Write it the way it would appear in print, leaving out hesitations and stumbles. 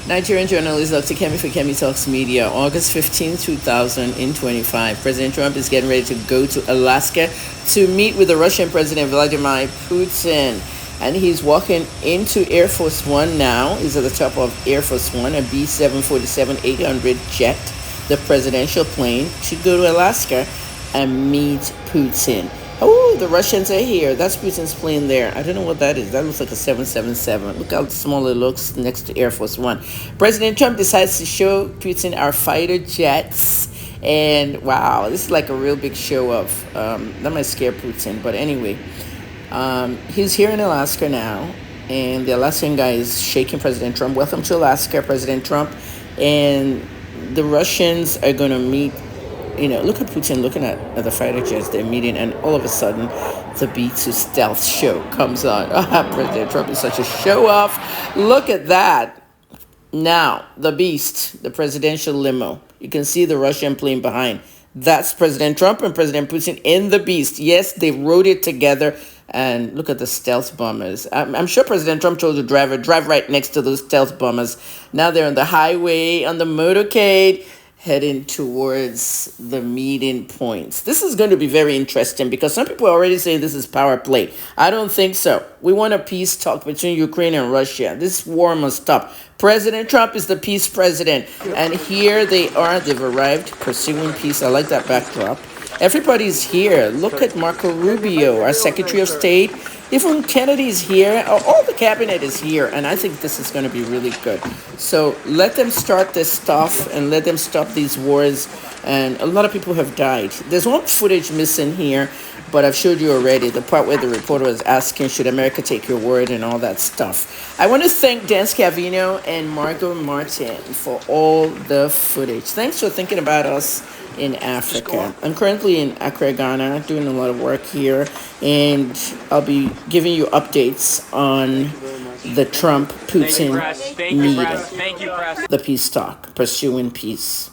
Nigerian journalist Dr. Kemi for Kemi Talks Media, August 15, 2025. President Trump is getting ready to go to Alaska to meet with the Russian President Vladimir Putin. And he's walking into Air Force One now. He's at the top of Air Force One, a B-747-800 jet, the presidential plane, should go to Alaska and meet Putin. Oh, the Russians are here. That's Putin's plane there. I don't know what that is. That looks like a 777. Look how small it looks next to Air Force One. President Trump decides to show Putin our fighter jets. And wow, this is like a real big show off. That might scare Putin. But anyway, he's here in Alaska now. And the Alaskan guy is shaking President Trump. Welcome to Alaska, President Trump. And the Russians are going to meet. Look at Putin looking at the fighter jets they're meeting, and all of a sudden, the B-2 stealth show comes on. President Trump is such a show-off. Look at that. Now, the Beast, the presidential limo. You can see the Russian plane behind. That's President Trump and President Putin in the Beast. Yes, they rode it together. And look at the stealth bombers. I'm sure President Trump told the driver, drive right next to those stealth bombers. Now they're on the highway, on the motorcade, heading towards the meeting points. This is going to be very interesting because some people are already saying this is power play. I don't think so. We want a peace talk between Ukraine and Russia. This war must stop. President Trump is the peace president. And here they are. They've arrived pursuing peace. I like that backdrop. Everybody's here. Look at Marco Rubio, our Secretary of State. Even Kennedy's here. All the cabinet is here. And I think this is going to be really good. So let them start this stuff and let them stop these wars. And a lot of people have died. There's one footage missing here, but I've showed you already. The part where the reporter was asking, should America take your word and all that stuff. I want to thank Dan Scavino and Margot Martin for all the footage. Thanks for thinking about us in Africa. I'm currently in Accra, Ghana, doing a lot of work here, and I'll be giving you updates on the Trump-Putin meeting, the peace talk, pursuing peace.